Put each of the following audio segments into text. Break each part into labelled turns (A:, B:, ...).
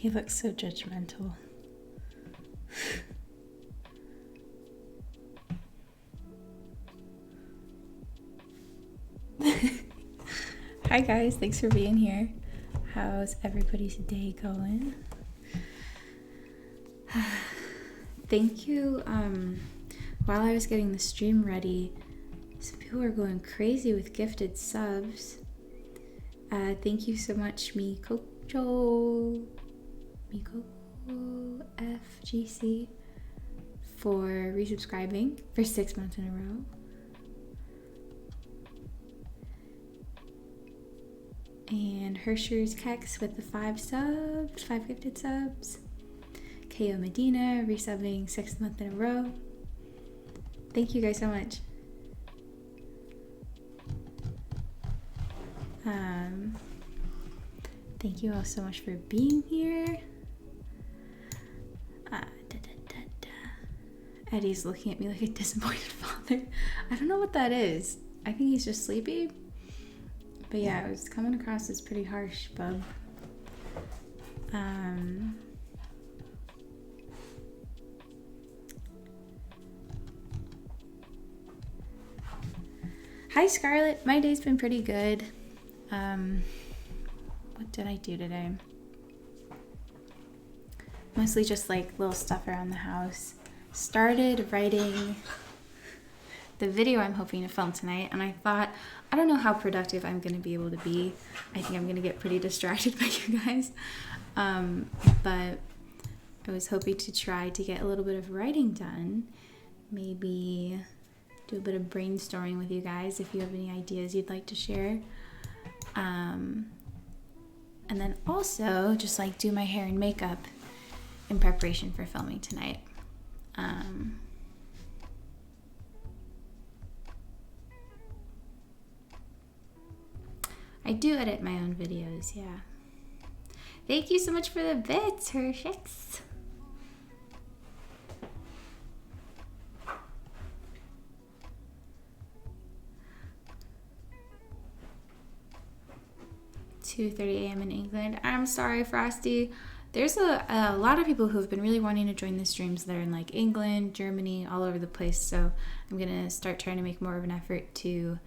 A: He looks so judgmental. Hi guys, thanks for being here. How's everybody's day going? Thank you. While I was getting the stream ready, some people were going crazy with gifted subs. Thank you so much, Miko FGC, for resubscribing for 6 months in a row. And Hersher's Kex with the 5 gifted subs. KO Medina resubbing 6th month in a row. Thank you guys so much. Thank you all so much for being here. Eddie's looking at me like a disappointed father. I don't know what that is. I think he's just sleepy. But yeah, it was coming across as pretty harsh, bub. Hi Scarlett, my day's been pretty good. What did I do today? Mostly just like little stuff around the house. Started writing the video I'm hoping to film tonight, and I thought, I don't know how productive I'm going to be able to be. I think I'm going to get pretty distracted by you guys. But I was hoping to try to get a little bit of writing done. Maybe do a bit of brainstorming with you guys if you have any ideas you'd like to share. And then also just like do my hair and makeup in preparation for filming tonight. I do edit my own videos, yeah. Thank you so much for the bits, Hershix. $2:30 a.m. in England. I'm sorry, Frosty. There's a lot of people who have been really wanting to join the streams that are in like England, Germany, all over the place. So I'm gonna start trying to make more of an effort to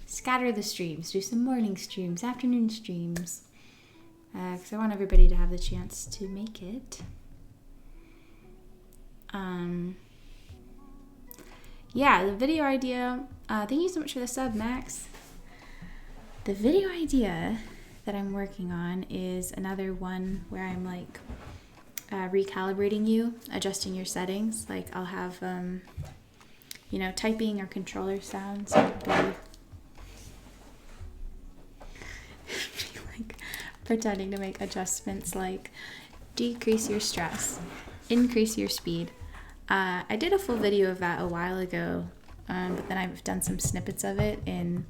A: scatter the streams, do some morning streams, afternoon streams, because I want everybody to have the chance to make it. Yeah, the video idea, thank you so much for the sub, Max. The video idea that I'm working on is another one where I'm like recalibrating you, adjusting your settings. Like I'll have, you know, typing or controller sounds. Like pretending to make adjustments like decrease your stress, increase your speed. I did a full video of that a while ago, but then I've done some snippets of it in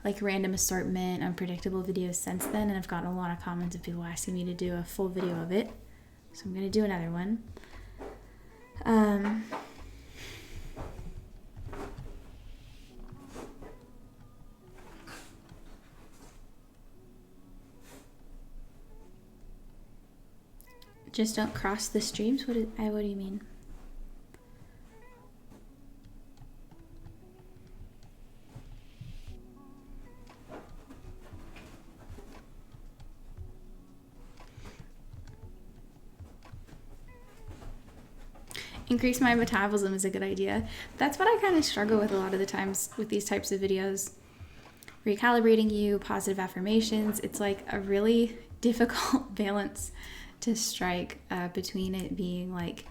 A: like random assortment, unpredictable videos since then, and I've gotten a lot of comments of people asking me to do a full video of it. So I'm going to do another one. Just don't cross the streams? What do you mean? Increase my metabolism is a good idea. That's what I kind of struggle with a lot of the times with these types of videos. Recalibrating you, positive affirmations. It's like a really difficult balance to strike between it being like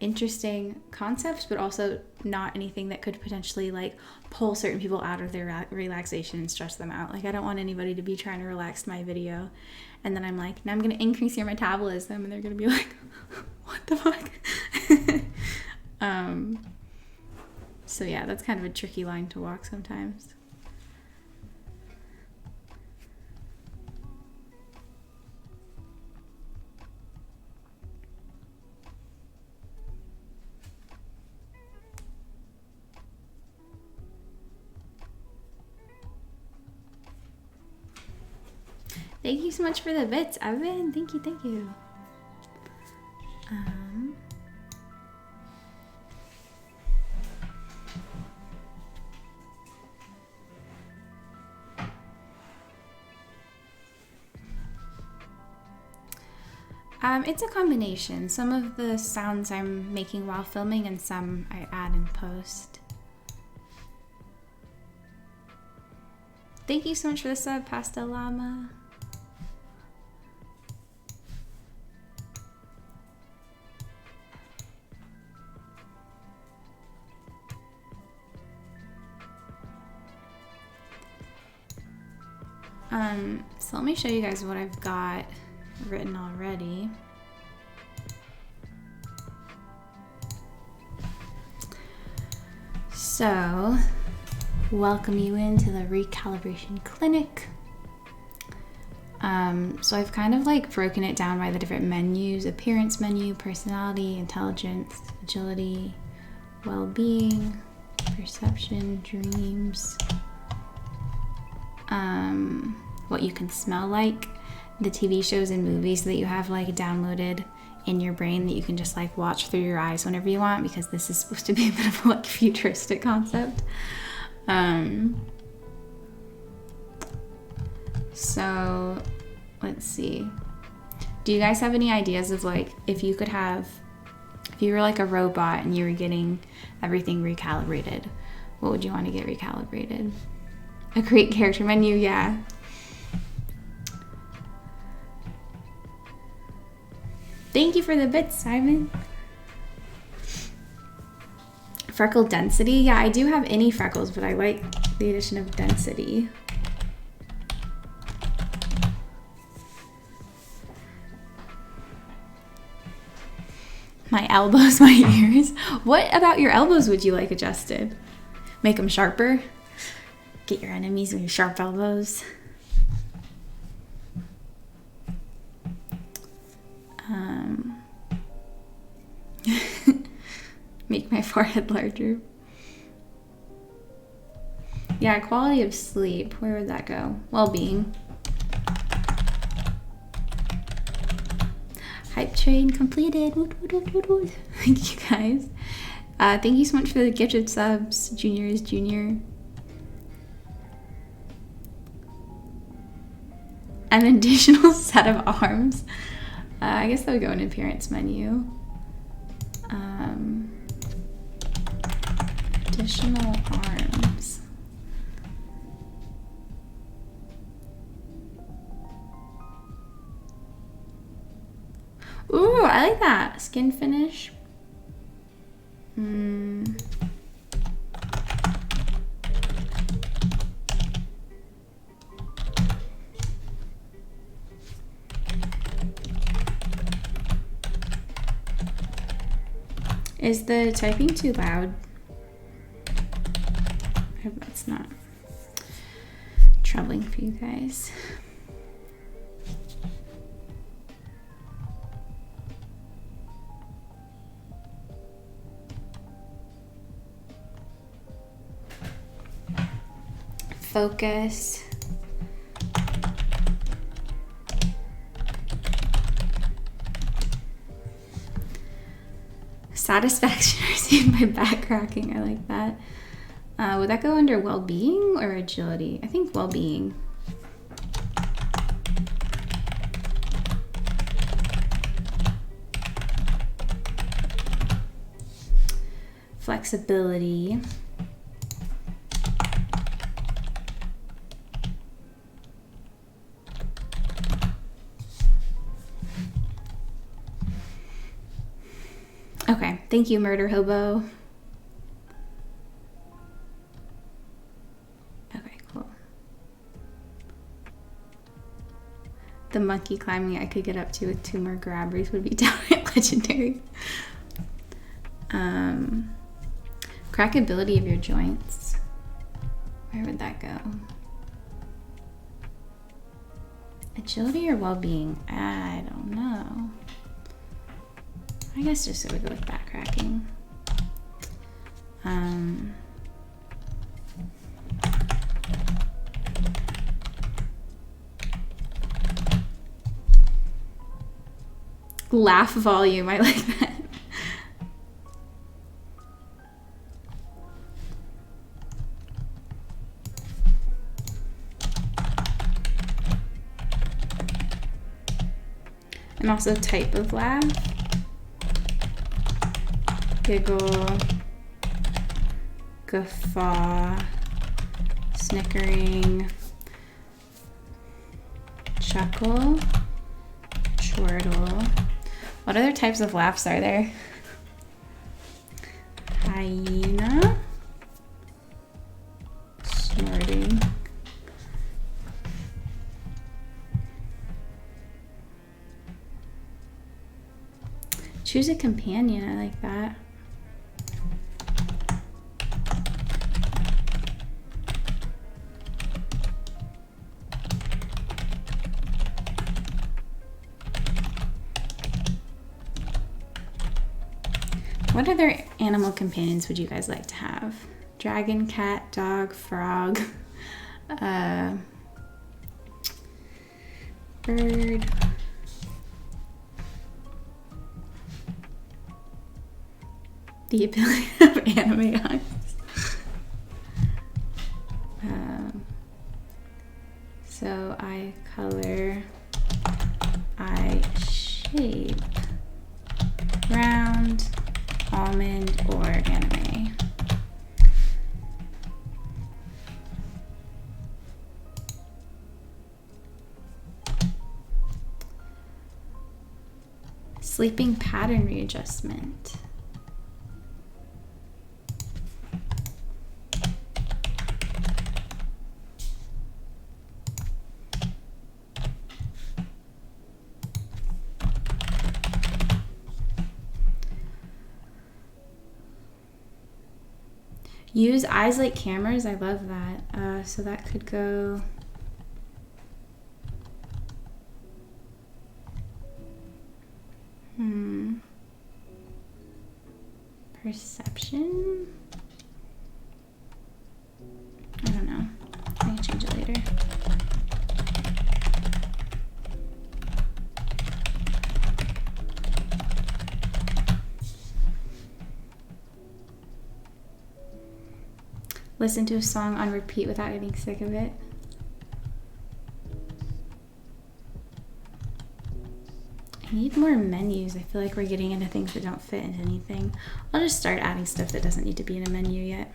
A: interesting concepts, but also not anything that could potentially like pull certain people out of their relaxation and stress them out. Like I don't want anybody to be trying to relax my video and then I'm like, now I'm going to increase your metabolism, and they're going to be like, what the fuck? So yeah, that's kind of a tricky line to walk sometimes. Thank you so much for the bits, Evan. Thank you, thank you. It's a combination. Some of the sounds I'm making while filming and some I add in post. Thank you so much for the sub, Pastel Llama. So let me show you guys what I've got written already. So, welcome you into the recalibration clinic. So I've kind of like broken it down by the different menus: appearance menu, personality, intelligence, agility, well-being, perception, dreams, what you can smell like, the TV shows and movies that you have like downloaded in your brain that you can just like watch through your eyes whenever you want, because this is supposed to be a bit of a like futuristic concept. So let's see. Do you guys have any ideas of like if you were like a robot and you were getting everything recalibrated, what would you want to get recalibrated? A create character menu, yeah. Thank you for the bits, Simon. Freckle density, yeah, I do have any freckles, but I like the addition of density. My elbows, my ears. What about your elbows would you like adjusted? Make them sharper? Get your enemies with your sharp elbows. Make my forehead larger. Yeah, quality of sleep. Where would that go? Well-being. Hype train completed. Thank you guys. Thank you so much for the gifted subs. Junior is Junior. An additional set of arms. I guess that would go in appearance menu. Additional arms. Ooh, I like that. Skin finish. Is the typing too loud? I hope it's not troubling for you guys. Focus. Satisfaction received by back cracking. I like that. Would that go under well-being or agility? I think well-being. Flexibility. Okay, thank you, Murder Hobo. Okay, cool. The monkey climbing I could get up to with 2 more grabbers would be downright legendary. Crackability of your joints. Where would that go? Agility or well-being? I don't know. I guess just it would go with back cracking. Laugh volume, I like that. And also type of laugh. Giggle, guffaw, snickering, chuckle, chortle. What other types of laughs are there? Hyena, snorting, choose a companion. I like that. What other animal companions would you guys like to have? Dragon, cat, dog, frog, bird. The ability of anime eyes. So eye color, eye shape, round, almond, or anime. Sleeping pattern readjustment. Use eyes like cameras. I love that. So that could go. Perception. I don't know. I can change it later. Listen to a song on repeat without getting sick of it. I need more menus. I feel like we're getting into things that don't fit into anything. I'll just start adding stuff that doesn't need to be in a menu yet.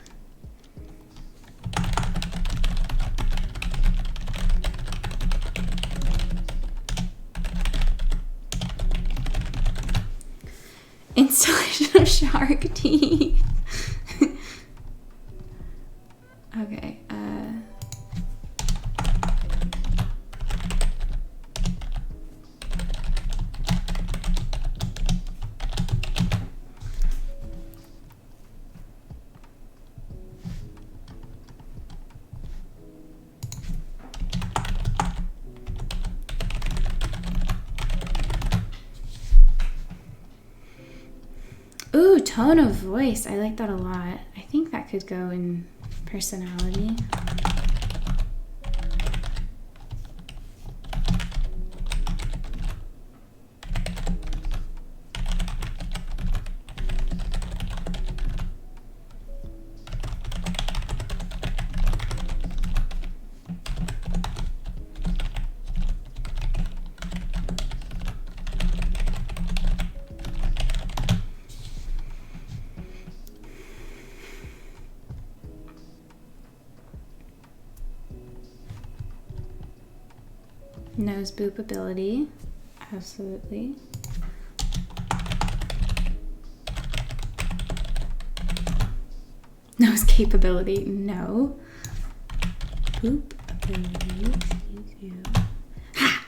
A: Installation of shark teeth. Okay. Ooh, tone of voice. I like that a lot. I think that could go in personality. Nose boop ability, absolutely. Nose capability, no. Boop ability, excuse you. Ha!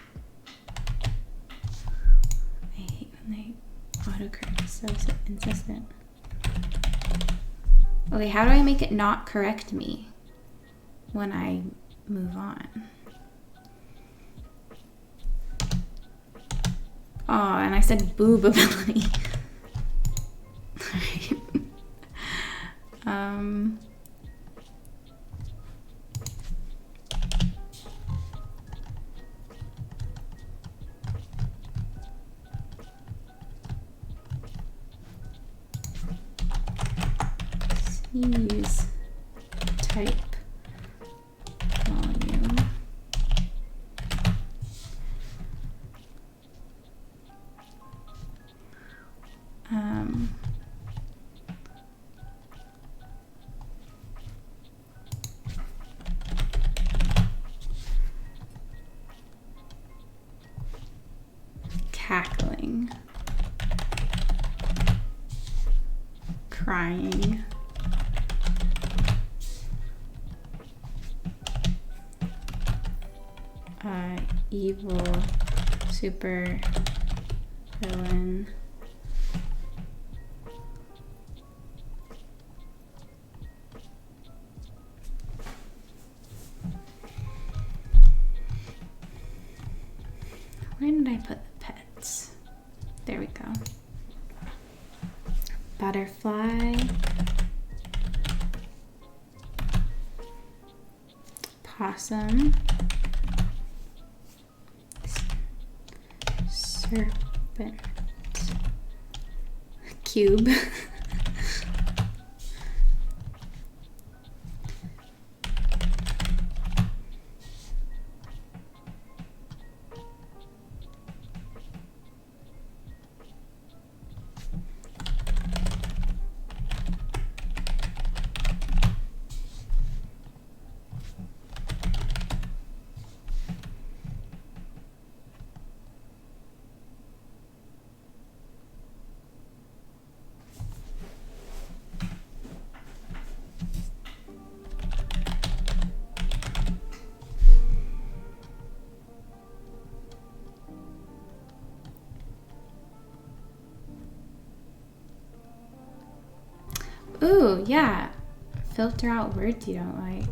A: I hate when they autocorrect, so insistent. Okay, how do I make it not correct me when I move on? Oh, and I said boob ability. type volume. Cackling, crying, evil super villain, where did I put the pets? There we go. Butterfly, possum, serpent, cube, ooh, yeah. Filter out words you don't like.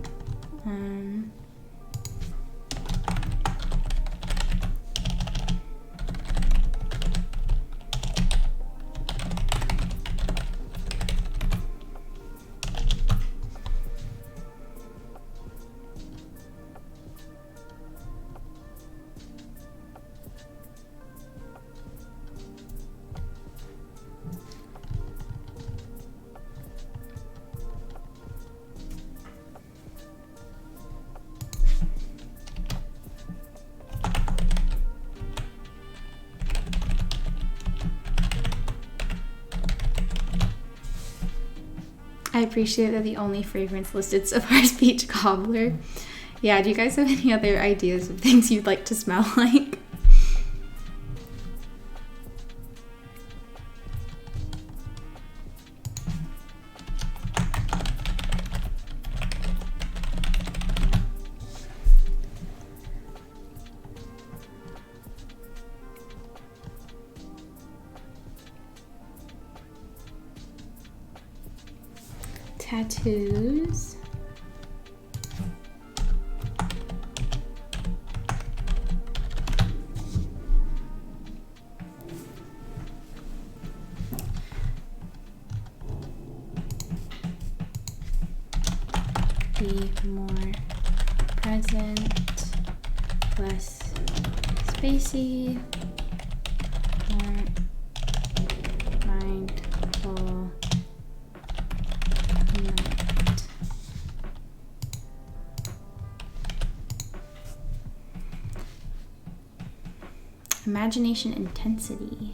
A: I appreciate that the only fragrance listed so far is peach cobbler. Yeah, do you guys have any other ideas of things you'd like to smell like? Tattoos. Be more present, less spacey, more mindful. Imagination intensity.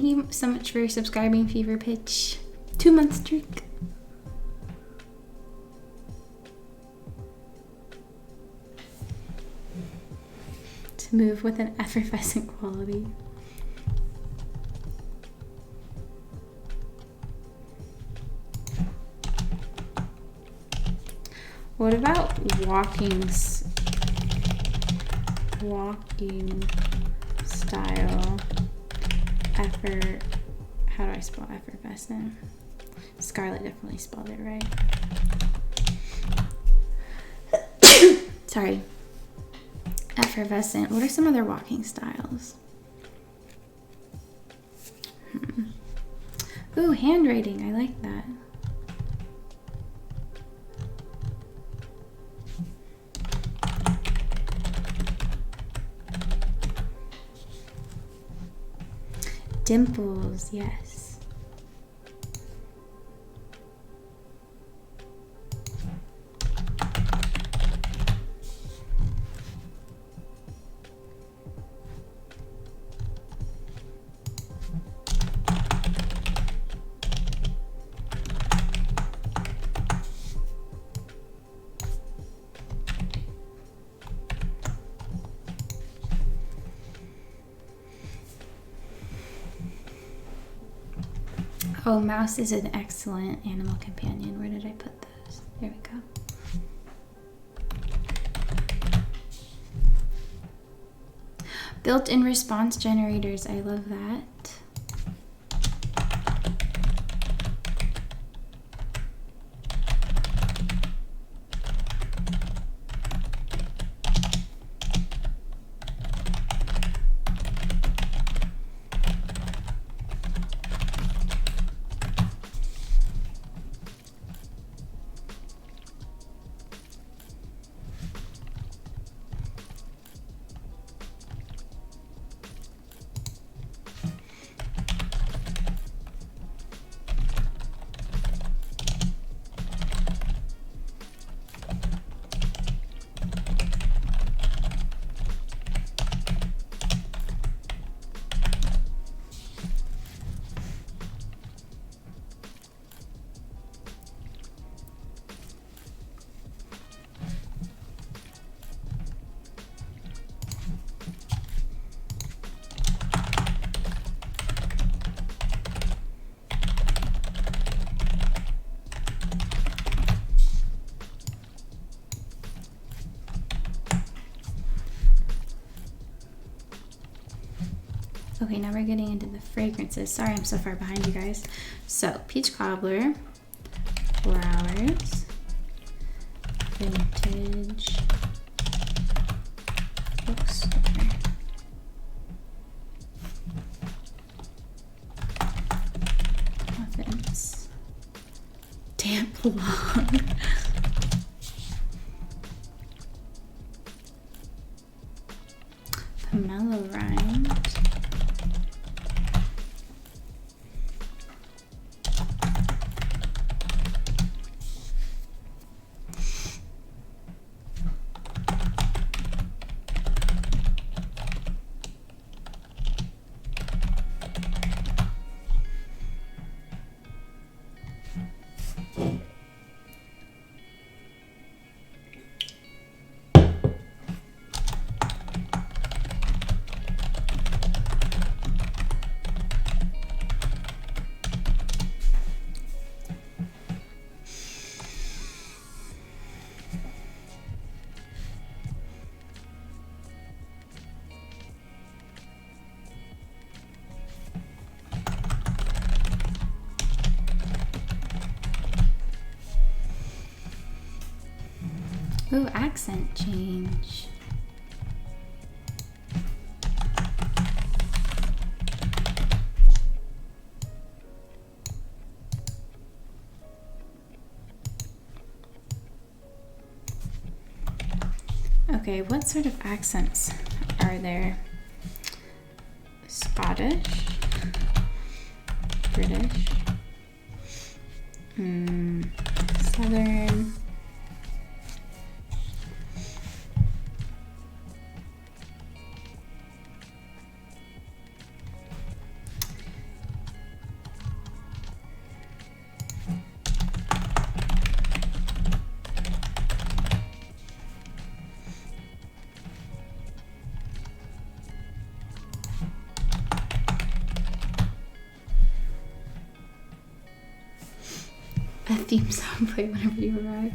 A: Thank you so much for subscribing, Fever Pitch. 2-month streak. To move with an effervescent quality. What about walking style effort? How do I spell effervescent? Scarlett definitely spelled it right. Sorry. Effervescent. What are some other walking styles? Ooh, handwriting. I like that. Dimples, yes. Oh, mouse is an excellent animal companion. Where did I put those? There we go. Built-in response generators. I love that. Okay, now we're getting into the fragrances. Sorry, I'm so far behind you guys. So, peach cobbler, flowers, vintage, bookstore, muffins, damp log, pomelo rind, ooh, accent change. Okay, what sort of accents are there? Scottish, British, Southern, a theme song play whenever you arrive.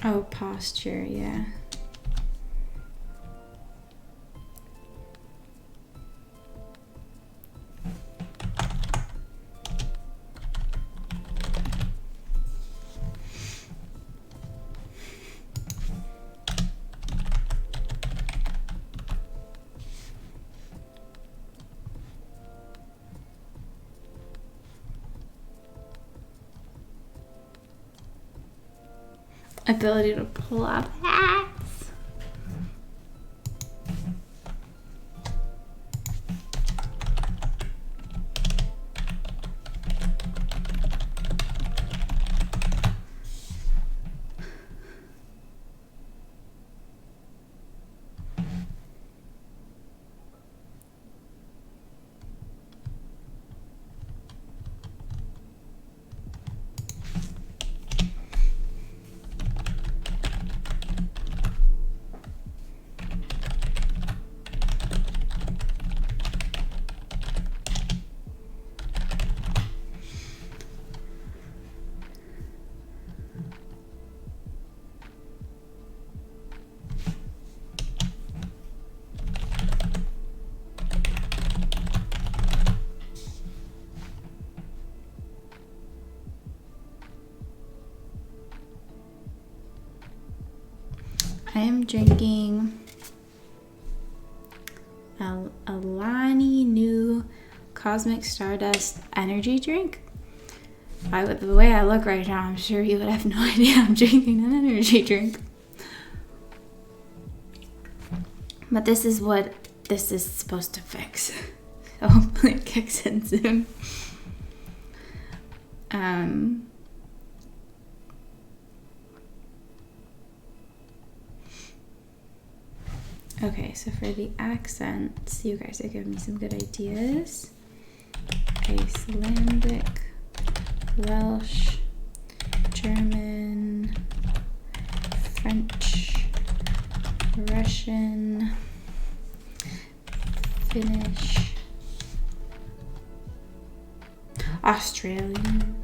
A: Oh, posture, yeah. Ability to pull up hats. I am drinking a Alani new Cosmic Stardust energy drink. The way I look right now, I'm sure you would have no idea I'm drinking an energy drink. But this is what this is supposed to fix. So hopefully it kicks in soon. Okay, so for the accents, you guys are giving me some good ideas. Icelandic, Welsh, German, French, Russian, Finnish, Australian.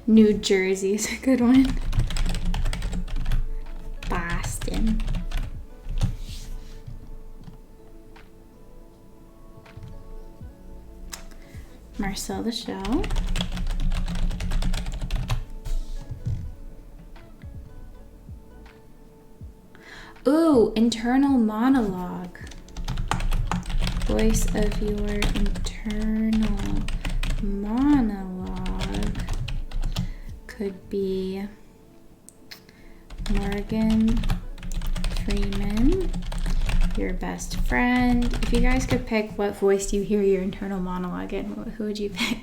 A: New Jersey is a good one. Boston. Marcel the Shell. Ooh, internal monologue. Voice of your internal monologue could be Morgan Freeman, your best friend. If you guys could pick what voice you hear your internal monologue in, who would you pick?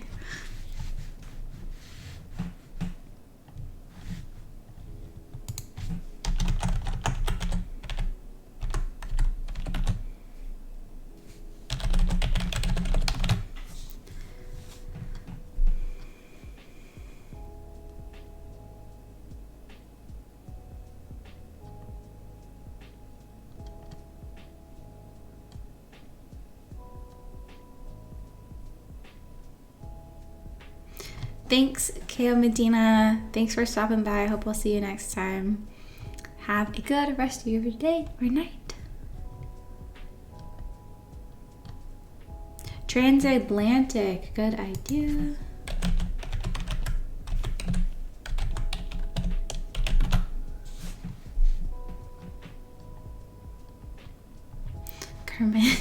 A: Thanks, Kale Medina. Thanks for stopping by. I hope we'll see you next time. Have a good rest of your day or night. Transatlantic. Good idea. Kermit.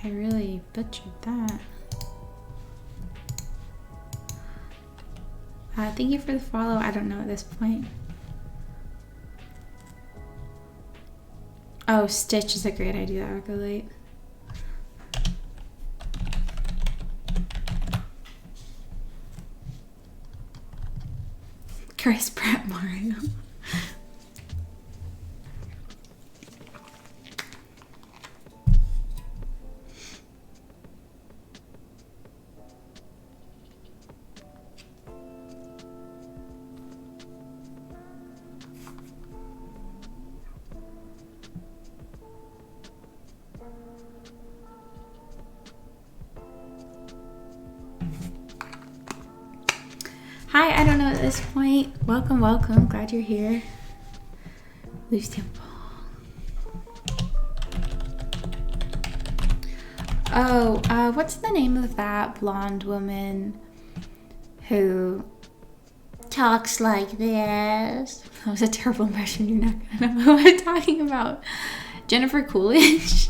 A: I really butchered that. Thank you for the follow. I don't know at this point. Oh, Stitch is a great idea, Arcolate. Chris Pratt Mario. Hi, I don't know at this point. Welcome, welcome. Glad you're here. Loose temple. Oh, what's the name of that blonde woman who talks like this? That was a terrible impression. You're not gonna know who I'm talking about. Jennifer Coolidge.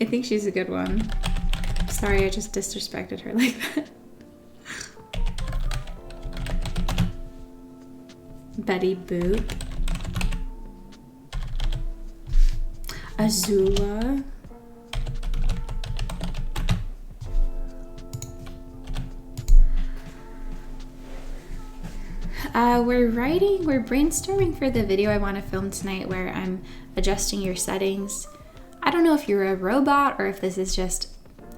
A: I think she's a good one. Sorry, I just disrespected her like that. Betty Boop. Azula. We're brainstorming for the video I want to film tonight where I'm adjusting your settings. I don't know if you're a robot or if this is just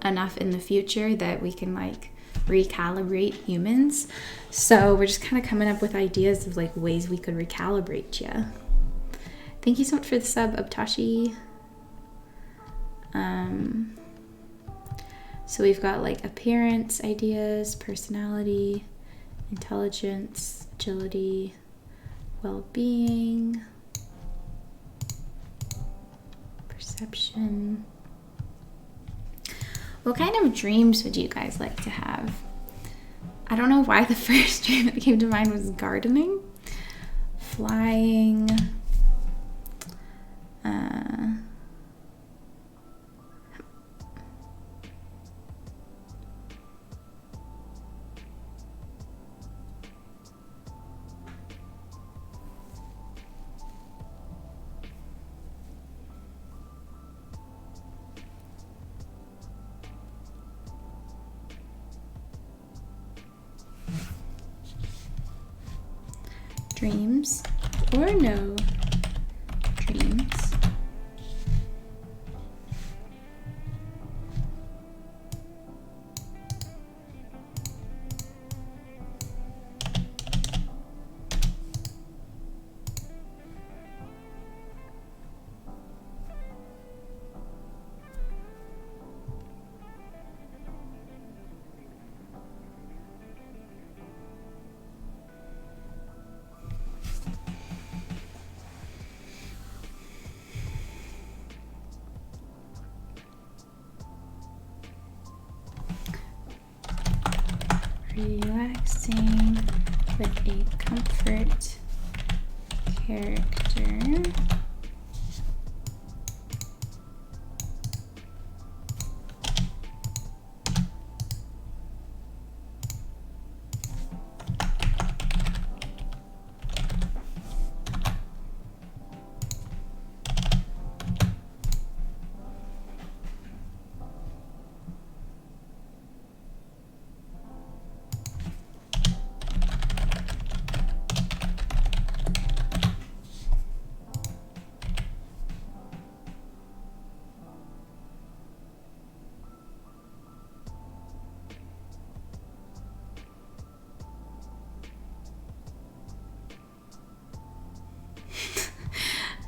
A: enough in the future that we can like recalibrate humans. So we're just kind of coming up with ideas of like ways we could recalibrate you. Thank you so much for the sub, Abtashi. So we've got like appearance ideas, personality, intelligence, agility, well-being, perception. What kind of dreams would you guys like to have? I don't know why the first dream that came to mind was gardening, flying, dreams or no dreams. Relaxing with a comfort character.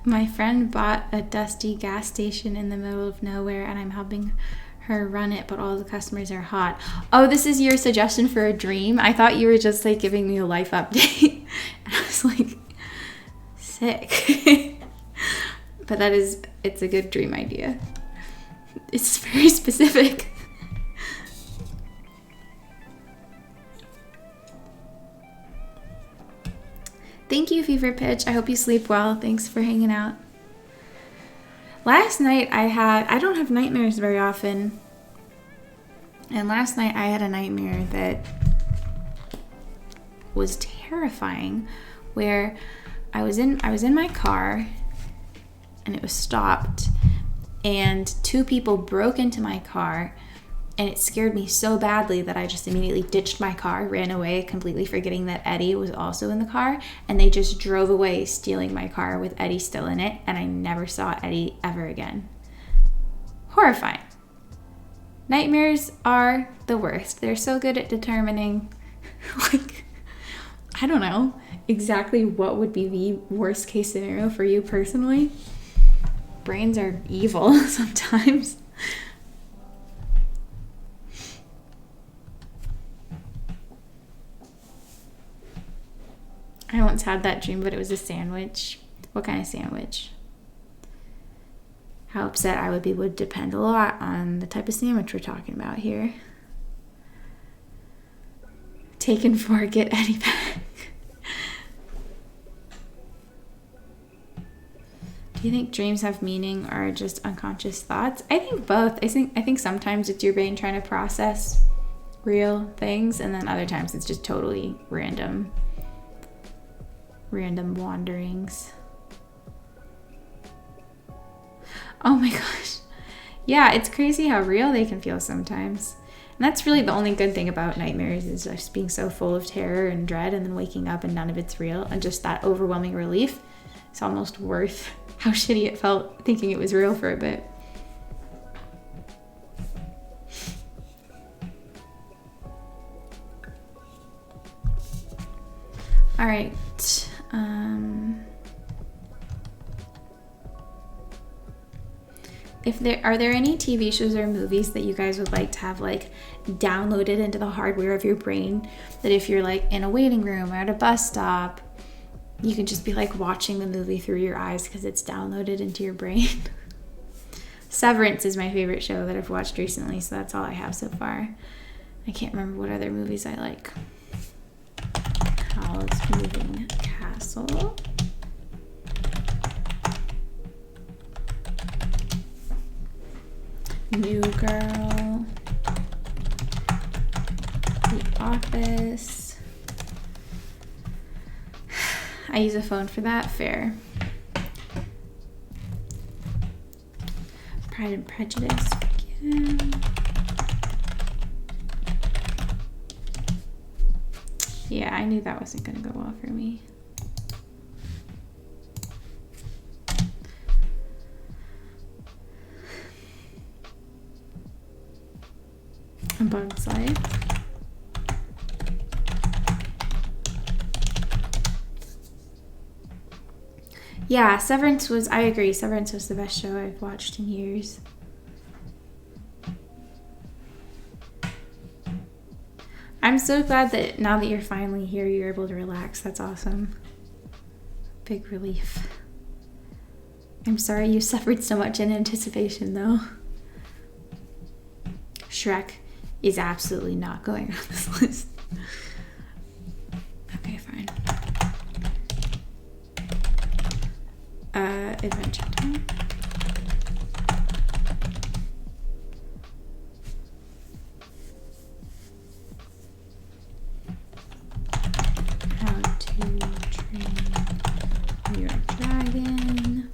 A: My friend bought a dusty gas station in the middle of nowhere and I'm helping her run it, but all the customers are hot. Oh, this is your suggestion for a dream? I thought you were just like giving me a life update. And I was like, sick. But it's a good dream idea. It's very specific. Thank you, Fever Pitch. I hope you sleep well. Thanks for hanging out. Last night I don't have nightmares very often. And last night I had a nightmare that was terrifying, where I was in my car and it was stopped and two people broke into my car. And it scared me so badly that I just immediately ditched my car, ran away, completely forgetting that Eddie was also in the car. And they just drove away, stealing my car with Eddie still in it. And I never saw Eddie ever again. Horrifying. Nightmares are the worst. They're so good at determining, like, I don't know, exactly what would be the worst case scenario for you personally. Brains are evil sometimes. I once had that dream, but it was a sandwich. What kind of sandwich? How upset I would be would depend a lot on the type of sandwich we're talking about here. Take and forget Eddie back. Do you think dreams have meaning or just unconscious thoughts? I think both. I think sometimes it's your brain trying to process real things, and then other times it's just totally random wanderings. Oh my gosh. Yeah, it's crazy how real they can feel sometimes. And that's really the only good thing about nightmares, is just being so full of terror and dread and then waking up and none of it's real. And just that overwhelming relief is almost worth how shitty it felt thinking it was real for a bit. All right. Are there any TV shows or movies that you guys would like to have like downloaded into the hardware of your brain, that if you're like in a waiting room or at a bus stop, you can just be like watching the movie through your eyes because it's downloaded into your brain? Severance is my favorite show that I've watched recently, so that's all I have so far. I can't remember what other movies I like. Howl's Moving Castle. New Girl. The Office. I use a phone for that. Fair. Pride and Prejudice. Yeah. Yeah, I knew that wasn't going to go well for me. A Bug's Life. Yeah, I agree, Severance was the best show I've watched in years. I'm so glad that now that you're finally here, you're able to relax. That's awesome. Big relief. I'm sorry you suffered so much in anticipation, though. Shrek is absolutely not going on this list. Okay, fine. Adventure Time. How to Train Your Dragon.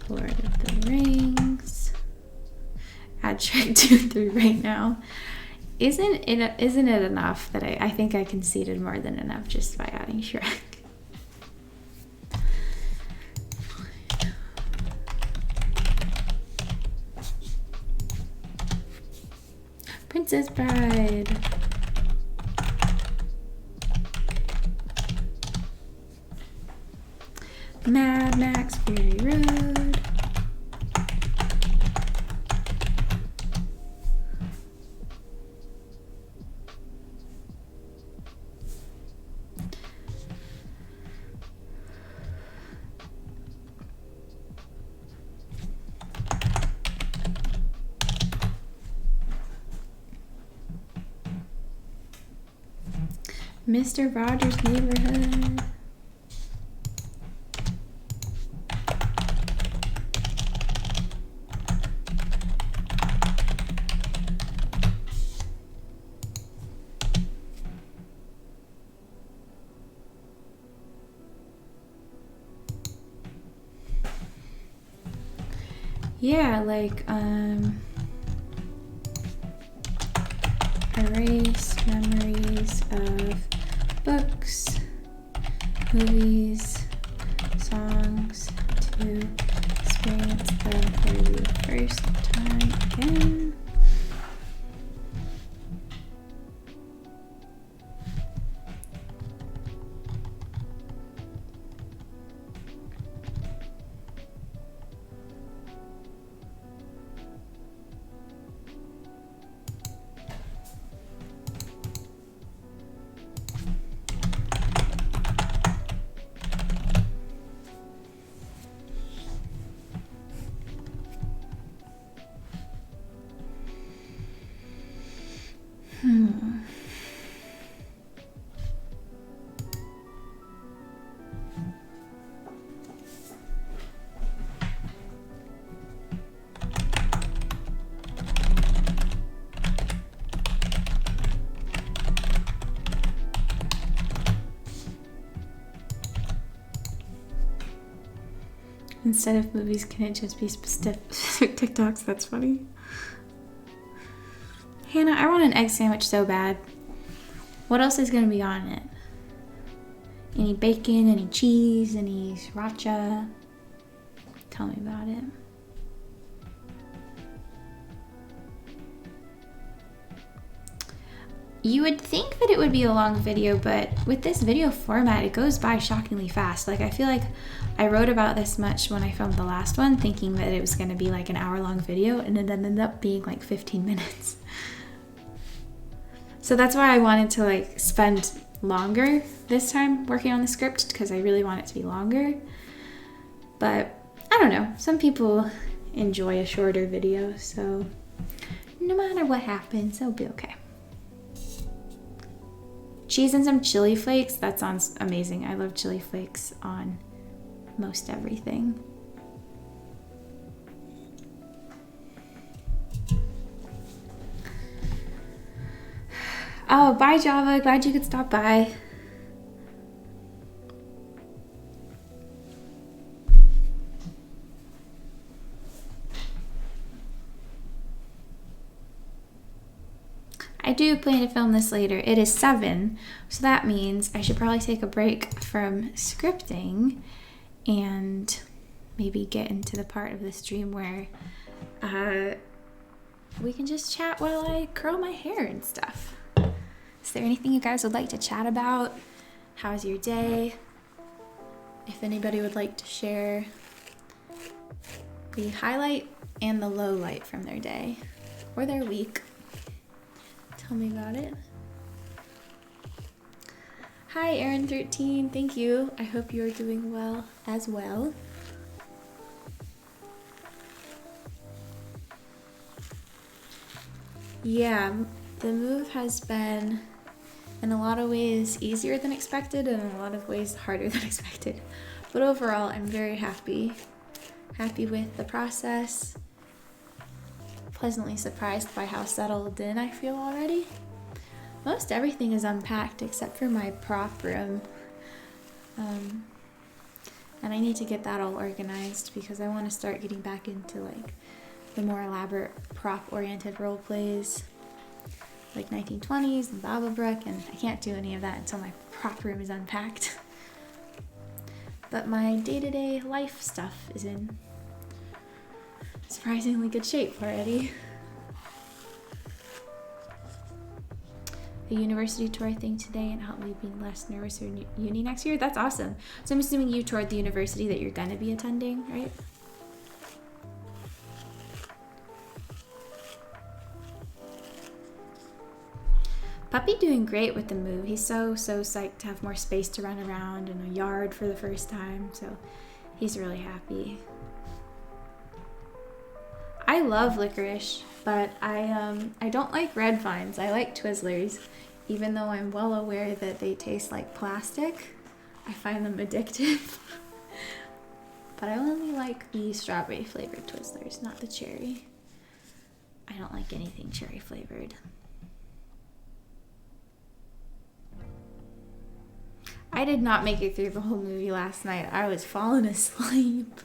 A: Lord of the Rings. Add Shrek 2 and 3 right now. Isn't it enough that I think I conceded more than enough just by adding Shrek? Princess Bride. Mad Mad Max Fury Road. Mr. Rogers' Neighborhood. Yeah, like, erase memories of books, movies, songs to experience them for the first time again. Instead of movies, can it just be specific TikToks? That's funny. Hannah, I want an egg sandwich so bad. What else is going to be on it? Any bacon, any cheese, any sriracha? Tell me about it. You would think that it would be a long video, but with this video format, it goes by shockingly fast. Like, I feel like I wrote about this much when I filmed the last one, thinking that it was going to be like an hour-long video, and it ended up being like 15 minutes. So that's why I wanted to like spend longer this time working on the script, because I really want it to be longer. But I don't know, some people enjoy a shorter video, so no matter what happens, it'll be okay. Cheese and some chili flakes, that sounds amazing. I love chili flakes on most everything. Oh, bye Java, glad you could stop by. I do plan to film this later. It is 7, so that means I should probably take a break from scripting and maybe get into the part of the stream where we can just chat while I curl my hair and stuff. Is there anything you guys would like to chat about? How's your day? If anybody would like to share the highlight and the low light from their day or their week. Tell me about it. Hi, Erin13. Thank you. I hope you're doing well as well. Yeah, the move has been in a lot of ways easier than expected and in a lot of ways harder than expected. But overall, I'm very happy with the process. Pleasantly surprised by how settled in I feel already. Most everything is unpacked except for my prop room. And I need to get that all organized because I want to start getting back into like the more elaborate prop-oriented role plays like 1920s and Babelbrook, and I can't do any of that until my prop room is unpacked. But my day-to-day life stuff is in surprisingly good shape already. a university tour thing today and helped me be less nervous for uni next year. That's awesome. So I'm assuming you toured the university that you're gonna be attending, right? Puppy doing great with the move. He's so psyched to have more space to run around and a yard for the first time. So he's really happy. I love licorice, but I don't like red vines. I like Twizzlers, even though I'm well aware that they taste like plastic. I find them addictive. But I only like the strawberry flavored Twizzlers, not the cherry. I don't like anything cherry flavored. I did not make it through the whole movie last night. I was falling asleep.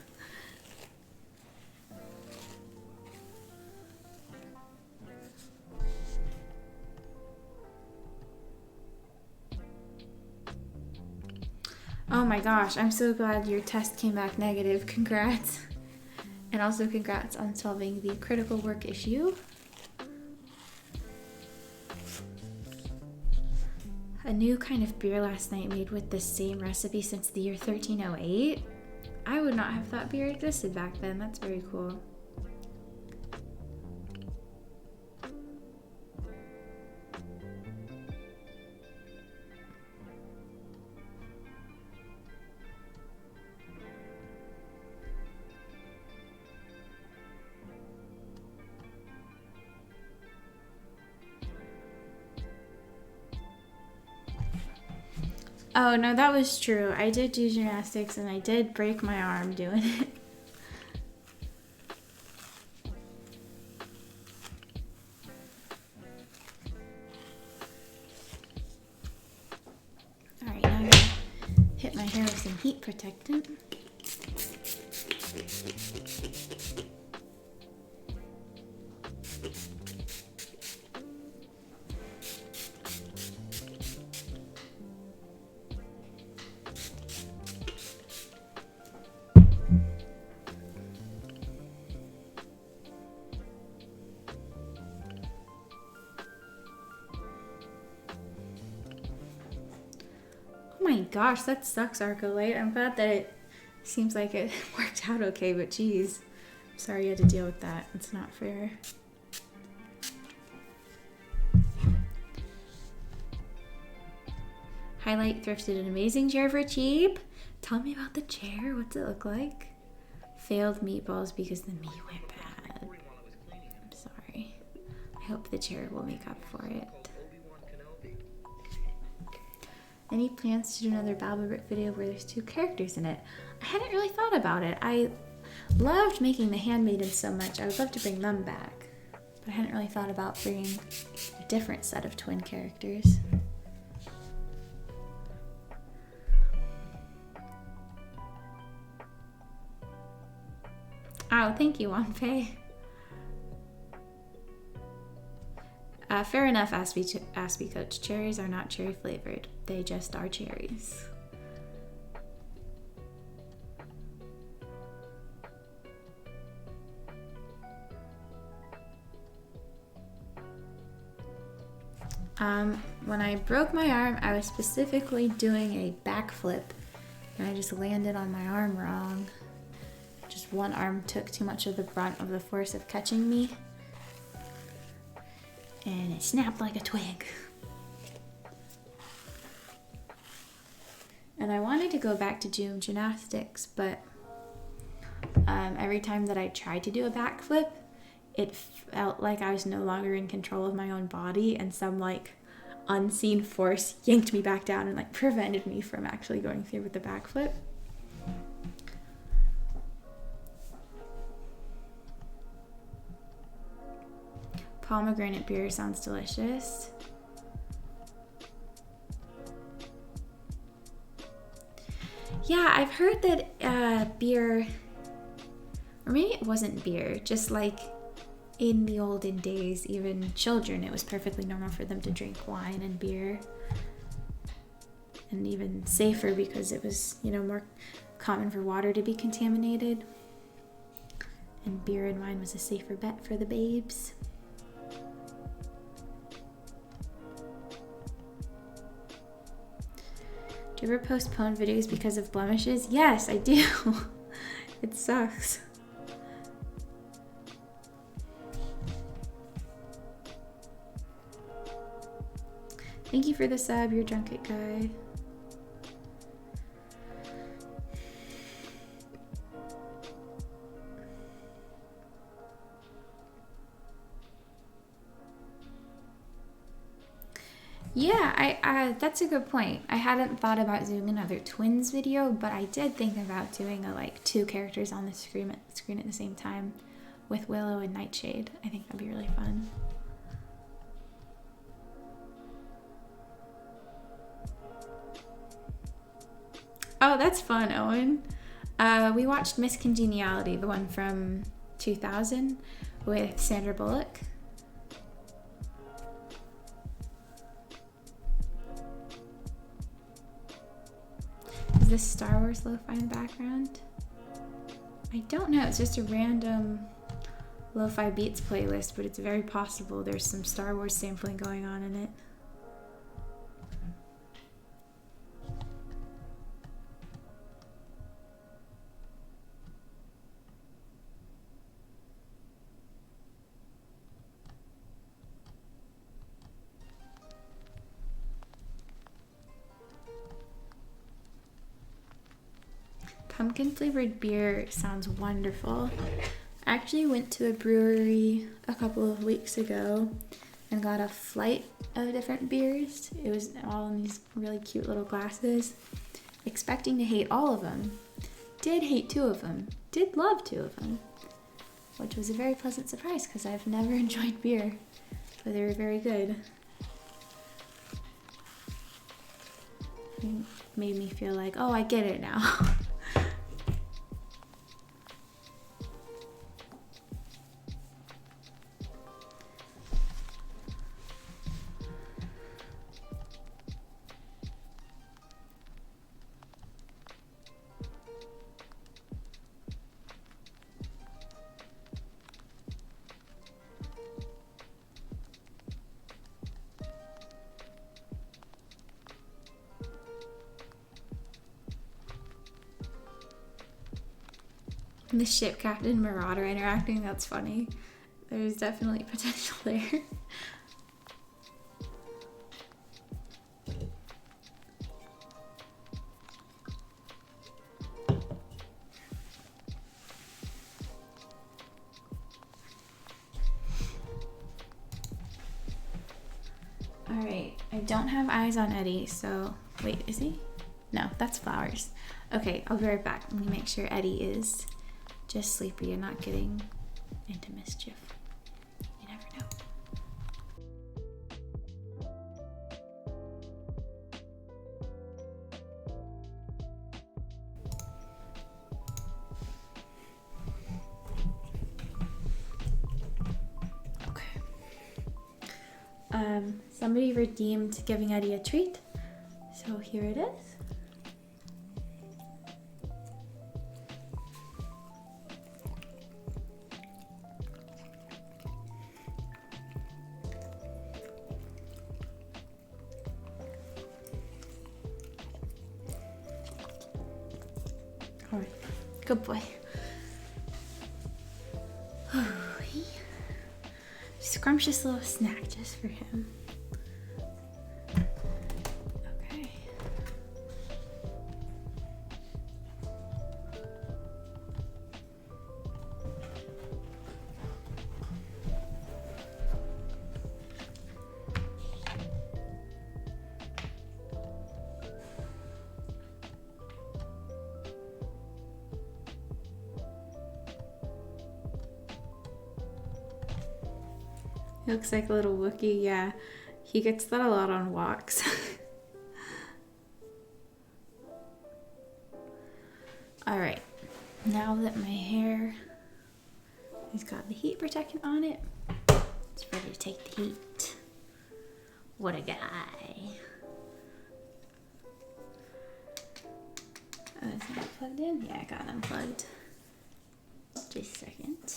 A: Oh my gosh, I'm so glad your test came back negative. Congrats. And also congrats on solving the critical work issue. A new kind of beer last night made with the same recipe since the year 1308. I would not have thought beer existed back then. That's very cool. Oh, no, that was true. I did do gymnastics and I did break my arm doing it. Alright, now I'm going to hit my hair with some heat protectant. Oh my gosh, that sucks, Arcolite. I'm glad that it seems like it worked out okay, but geez. I'm sorry you had to deal with that. It's not fair. Highlight thrifted an amazing chair for cheap. Tell me about the chair. What's it look like? Failed meatballs because the meat went bad. I'm sorry. I hope the chair will make up for it. Any plans to do another Babelbrit video where there's 2 characters in it? I hadn't really thought about it. I loved making the handmaidens so much. I would love to bring them back. But I hadn't really thought about bringing a different set of twin characters. Oh, thank you, Wanfei. Fair enough, Aspie Coach. Cherries are not cherry flavored. They just are cherries. When I broke my arm, I was specifically doing a backflip, and I just landed on my arm wrong. Just one arm took too much of the brunt of the force of catching me, and it snapped like a twig. And I wanted to go back to doing gymnastics, but every time that I tried to do a backflip, it felt like I was no longer in control of my own body, and some like unseen force yanked me back down and like prevented me from actually going through with the backflip. Pomegranate beer sounds delicious. Yeah, I've heard that beer, or maybe it wasn't beer, just like in the olden days, even children, it was perfectly normal for them to drink wine and beer. And even safer because it was, you know, more common for water to be contaminated. And beer and wine was a safer bet for the babes. Do you ever postpone videos because of blemishes? Yes, I do. It sucks. Thank you for the sub, you're drunk guy. Yeah, that's a good point. I hadn't thought about doing another twins video, but I did think about doing a like 2 characters on the screen at the same time with Willow and Nightshade. I think that'd be really fun. Oh, that's fun, Owen. We watched Miss Congeniality, the one from 2000 with Sandra Bullock. Is this Star Wars lo-fi in the background? I don't know, it's just a random lo-fi beats playlist, but it's very possible there's some Star Wars sampling going on in it. Pumpkin flavored beer sounds wonderful. I actually went to a brewery a couple of weeks ago and got a flight of different beers. It was all in these really cute little glasses. Expecting to hate all of them. Did hate 2 of them. Did love 2 of them. Which was a very pleasant surprise because I've never enjoyed beer. But they were very good. It made me feel like, oh, I get it now. The ship captain Marauder interacting, that's funny. There's definitely potential there. Alright, I don't have eyes on Eddie, so wait, is he? No, that's flowers. Okay, I'll be right back. Let me make sure Eddie is just sleepy and not getting into mischief. You never know. Okay. Somebody redeemed giving Eddie a treat, so here it is. Alright, good boy. Scrumptious little snack just for him. Okay. He looks like a little Wookiee, yeah. He gets that a lot on walks. Alright, now that my hair has got the heat protectant on it, it's ready to take the heat. What a guy. Oh, is that plugged in? Yeah, I got it unplugged. Just a second.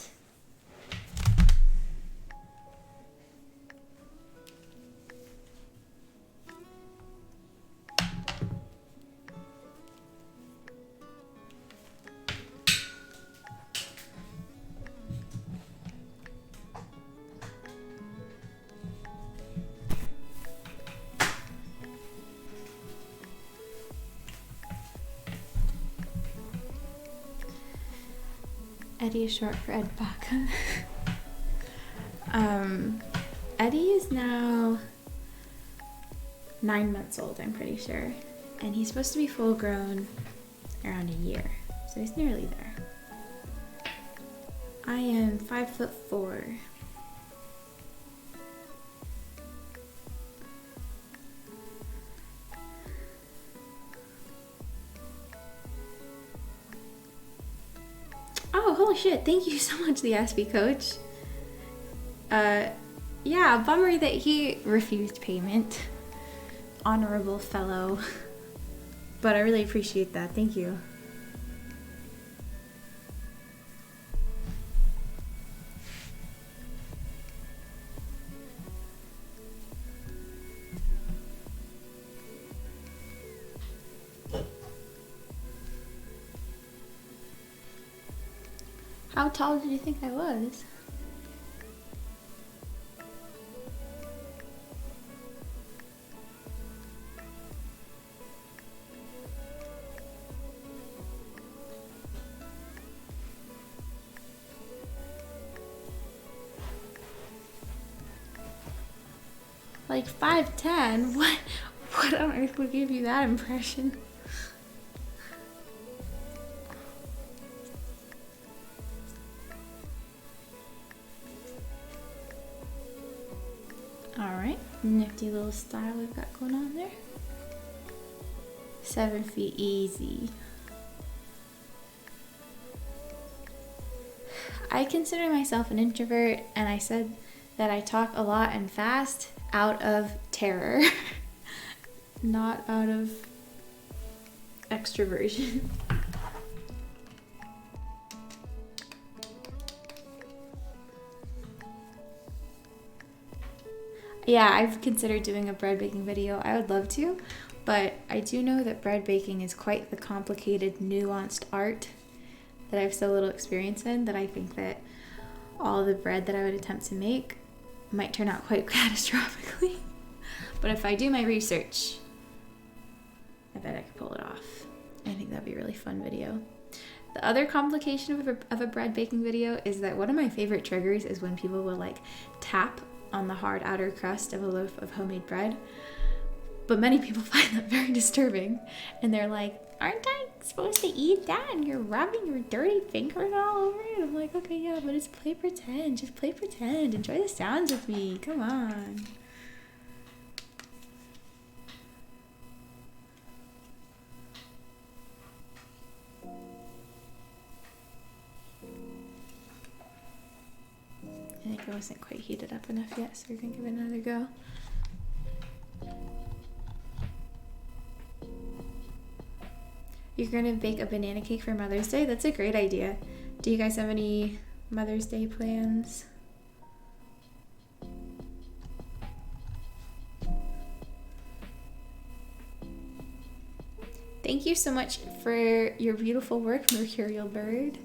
A: Eddie is short for Ed Baca. Eddie is now 9 months old, I'm pretty sure. And he's supposed to be full grown around a year. So he's nearly there. I am 5'4". Oh, holy shit. Thank you so much, the SB coach. Yeah, bummer that he refused payment. Honorable fellow. But I really appreciate that. Thank you. How tall did you think I was? Like 5'10"? What on earth would give you that impression? Alright, nifty little style we've got going on there. 7 feet easy. I consider myself an introvert, and I said that I talk a lot and fast out of terror, not out of extroversion. Yeah, I've considered doing a bread baking video. I would love to, but I do know that bread baking is quite the complicated, nuanced art that I have so little experience in, that I think that all the bread that I would attempt to make might turn out quite catastrophically. But if I do my research, I bet I could pull it off. I think that'd be a really fun video. The other complication of a bread baking video is that one of my favorite triggers is when people will like tap on the hard outer crust of a loaf of homemade bread. But many people find that very disturbing, and they're like, aren't I supposed to eat that? And you're rubbing your dirty fingers all over it. I'm like, okay, yeah, but it's play pretend. Just play pretend. Enjoy the sounds with me. Come on. I think it wasn't quite heated up enough yet, so we're gonna give it another go. You're gonna bake a banana cake for Mother's Day? That's a great idea. Do you guys have any Mother's Day plans? Thank you so much for your beautiful work, Mercurial Bird.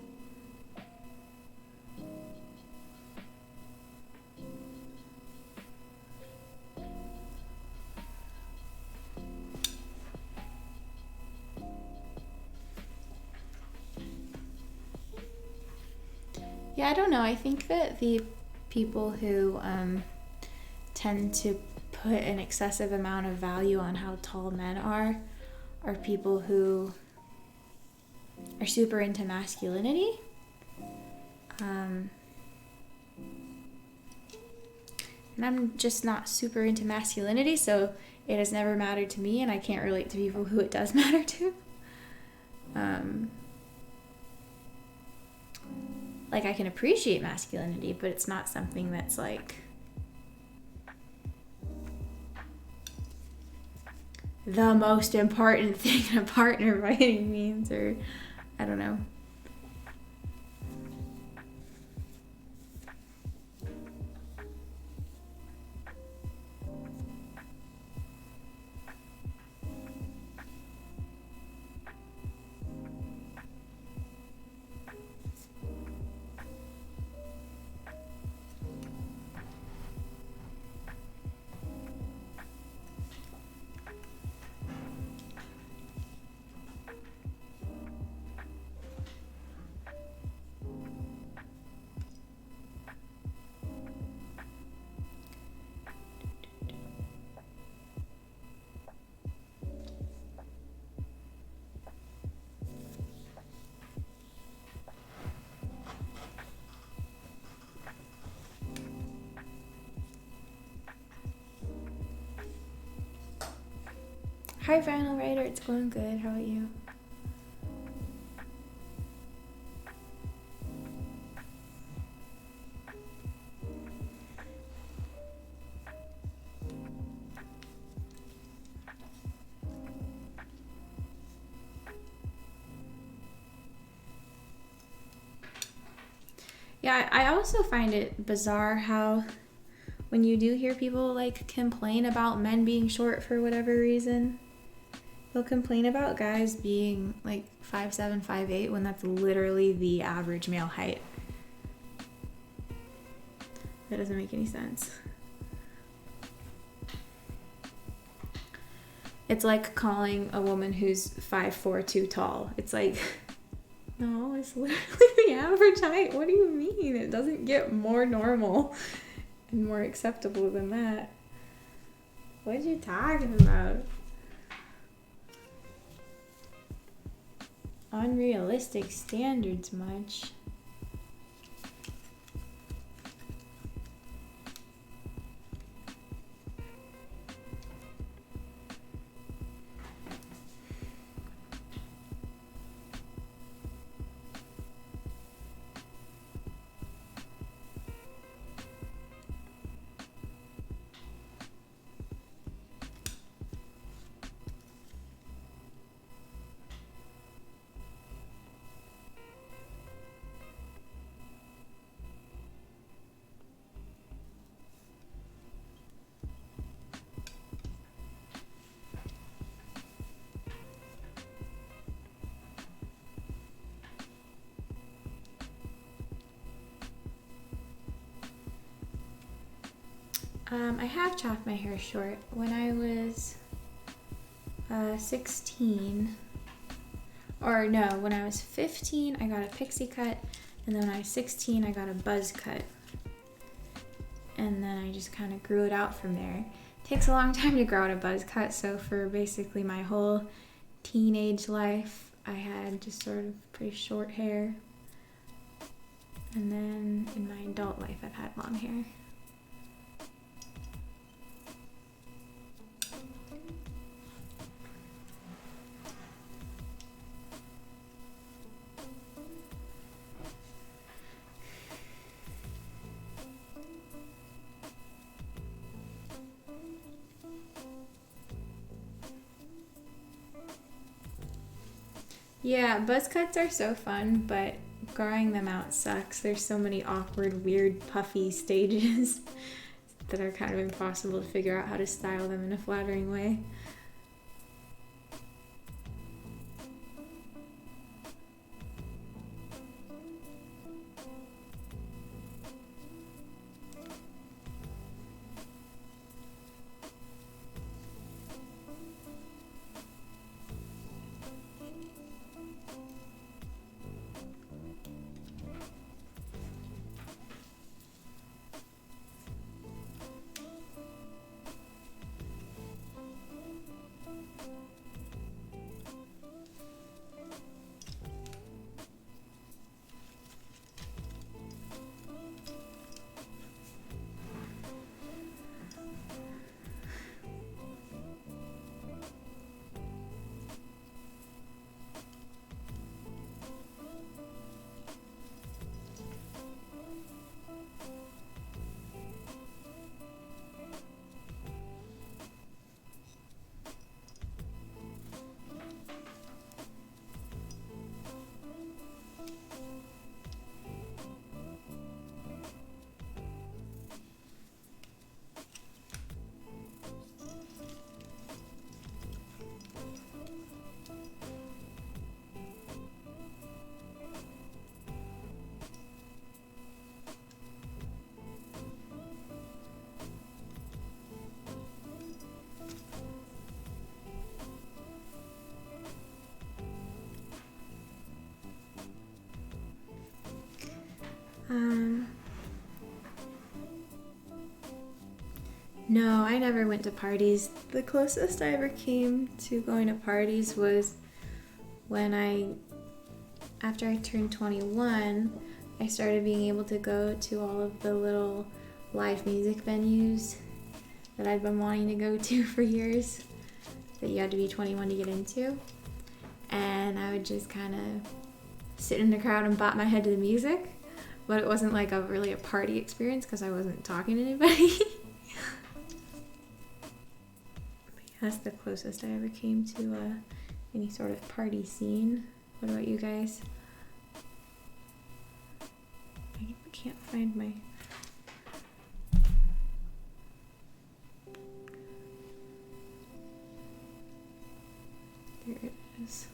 A: Yeah, I don't know. I think that the people who tend to put an excessive amount of value on how tall men are people who are super into masculinity. And I'm just not super into masculinity, so it has never mattered to me, and I can't relate to people who it does matter to. Like, I can appreciate masculinity, but it's not something that's like the most important thing in a partner by any means, or I don't know. Hi, Final Writer. It's going good. How about you? Yeah, I also find it bizarre how when you do hear people like complain about men being short for whatever reason, they'll complain about guys being like 5'7", 5'8", when that's literally the average male height. That doesn't make any sense. It's like calling a woman who's 5'4" too tall. It's like, no, it's literally the average height. What do you mean? It doesn't get more normal and more acceptable than that. What are you talking about? Unrealistic standards much. I have chopped my hair short. When I was 16, or no, when I was 15, I got a pixie cut, and then when I was 16, I got a buzz cut. And then I just kind of grew it out from there. It takes a long time to grow out a buzz cut, so for basically my whole teenage life, I had just sort of pretty short hair. And then in my adult life, I've had long hair. Yeah, buzz cuts are so fun, but growing them out sucks. There's so many awkward, weird, puffy stages that are kind of impossible to figure out how to style them in a flattering way. No, I never went to parties. The closest I ever came to going to parties was when after I turned 21, I started being able to go to all of the little live music venues that I'd been wanting to go to for years. that you had to be 21 to get into. And I would just kind of sit in the crowd and bop my head to the music. But it wasn't like really a party experience because I wasn't talking to anybody. That's the closest I ever came to any sort of party scene. What about you guys? I can't find my... There it is.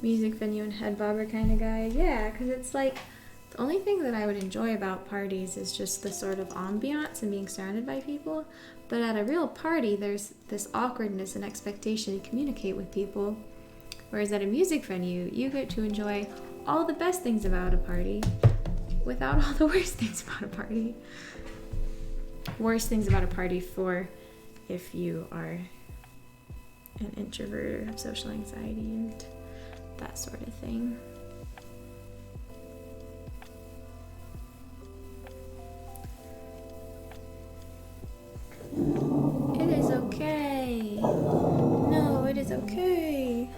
A: Music venue and head bobber kind of guy. Yeah, because it's like the only thing that I would enjoy about parties is just the sort of ambiance and being surrounded by people. But at a real party, there's this awkwardness and expectation to communicate with people. Whereas at a music venue, you get to enjoy all the best things about a party without all the worst things about a party. Worst things about a party for if you are an introvert or have social anxiety and that sort of thing. It is okay. No, it is okay.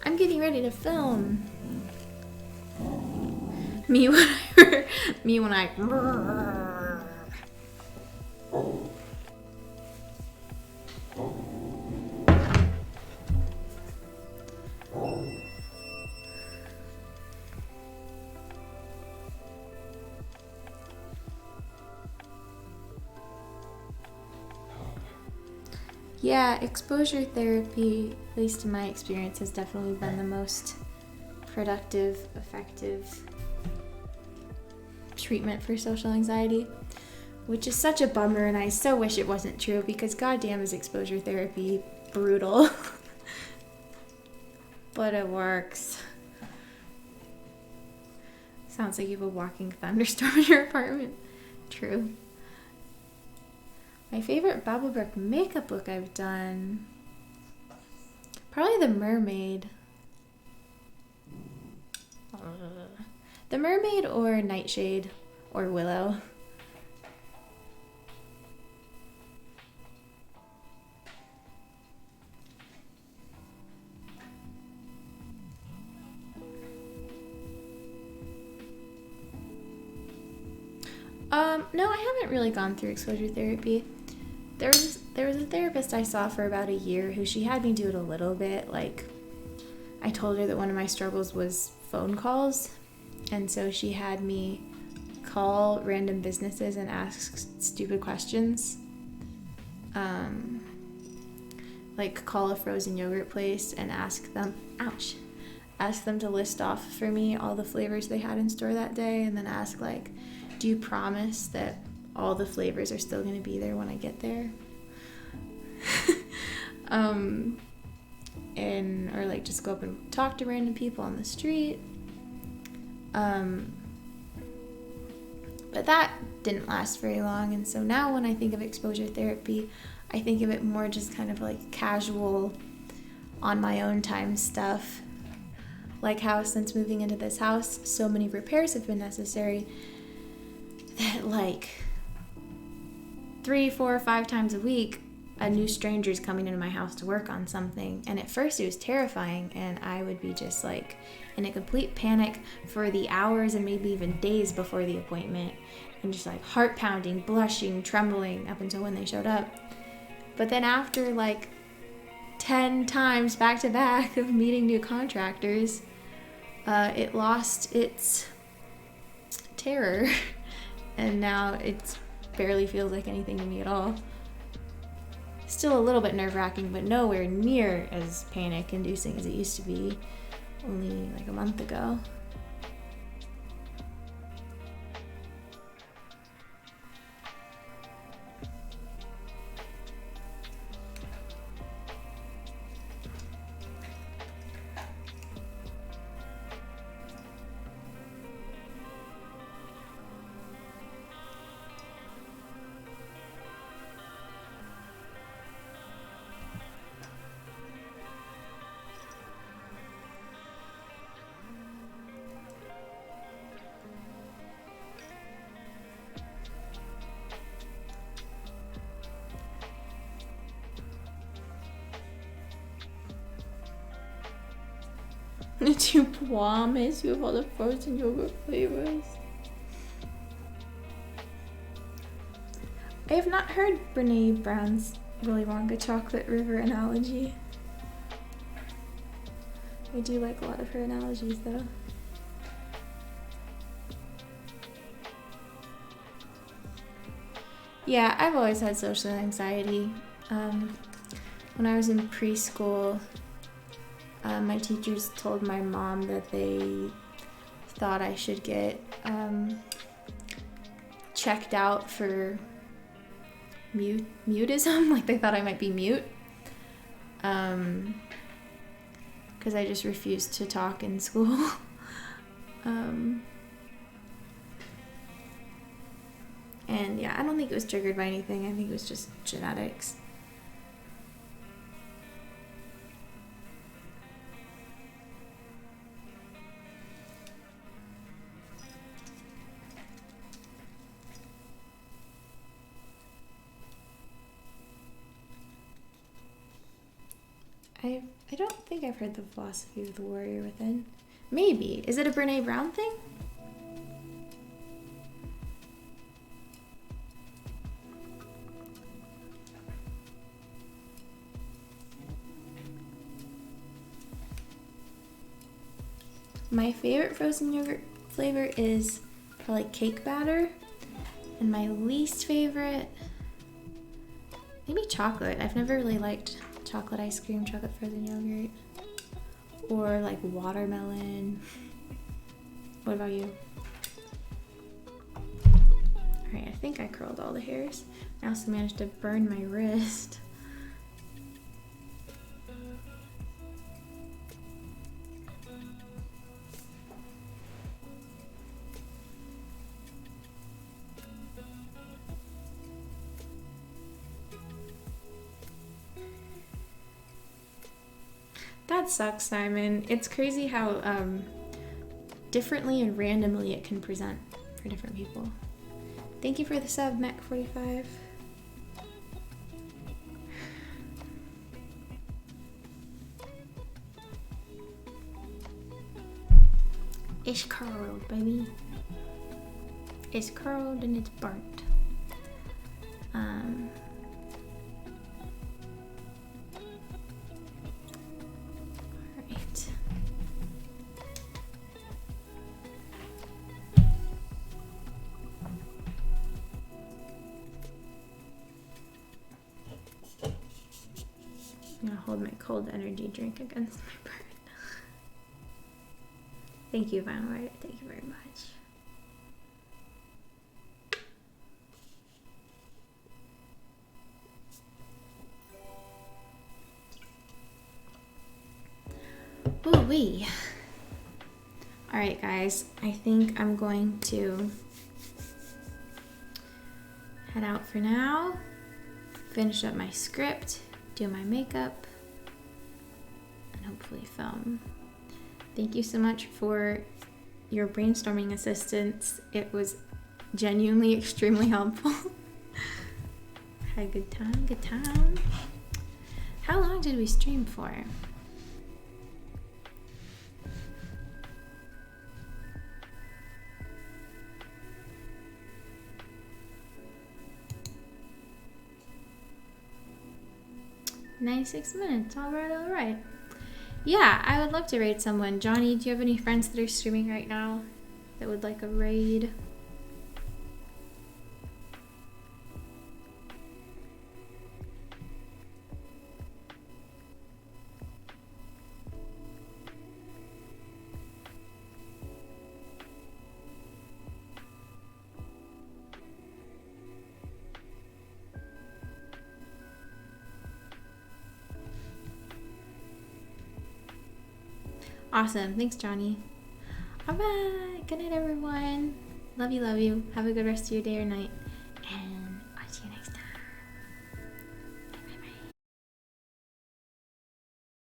A: I'm getting ready to film. Me when I Yeah, exposure therapy, at least in my experience, has definitely been the most productive, effective treatment for social anxiety, which is such a bummer, and I so wish it wasn't true because goddamn is exposure therapy brutal. But it works. Sounds like you have a walking thunderstorm in your apartment. True. My favorite Babblebrook makeup look I've done, probably the mermaid. The mermaid or nightshade or willow. No, I haven't really gone through exposure therapy. There was a therapist I saw for about a year who she had me do it a little bit. Like, I told her that one of my struggles was phone calls, and so she had me call random businesses and ask stupid questions. Like call a frozen yogurt place and ask them to list off for me all the flavors they had in store that day, and then ask like, do you promise that all the flavors are still going to be there when I get there? Or like just go up and talk to random people on the street. But that didn't last very long, and so now when I think of exposure therapy, I think of it more just kind of like casual, on my own time stuff. Like how since moving into this house, so many repairs have been necessary that like 3, 4, 5 times a week, a new stranger's coming into my house to work on something. And at first it was terrifying, and I would be just like in a complete panic for the hours and maybe even days before the appointment, and just like heart pounding, blushing, trembling up until when they showed up. But then after like 10 times back to back of meeting new contractors, it lost its terror, and now it barely feels like anything to me at all. Still a little bit nerve-wracking, but nowhere near as panic-inducing as it used to be only like a month ago. To promise you have all the frozen yogurt flavors. I have not heard Brene Brown's Willy Wonka chocolate river analogy. I do like a lot of her analogies though. Yeah, I've always had social anxiety. When I was in preschool, my teachers told my mom that they thought I should get checked out for mutism, like they thought I might be mute, because I just refused to talk in school. And yeah, I don't think it was triggered by anything. I think it was just genetics. I don't think I've heard the philosophy of the warrior within. Maybe. Is it a Brene Brown thing? My favorite frozen yogurt flavor is probably cake batter. And my least favorite, maybe chocolate. I've never really liked chocolate ice cream, chocolate frozen yogurt, or like watermelon. What about you? Alright, I think I curled all the hairs. I also managed to burn my wrist. That sucks, Simon. It's crazy how differently and randomly it can present for different people. Thank you for the sub, Mac45. It's curled, baby. It's curled and it's burnt. I'm gonna hold my cold energy drink against my burn. Thank you, Vanward. Thank you very much. Ooh-wee. Alright, guys. I think I'm going to head out for now. Finish up my script. Do my makeup, and hopefully film. Thank you so much for your brainstorming assistance. It was genuinely extremely helpful. Had a good time, good time. How long did we stream for? $96. All right. Yeah, I would love to raid someone. Johnny, do you have any friends that are streaming right now that would like a raid? Awesome. Thanks, Johnny. All right. Good night, everyone. Love you, love you. Have a good rest of your day or night.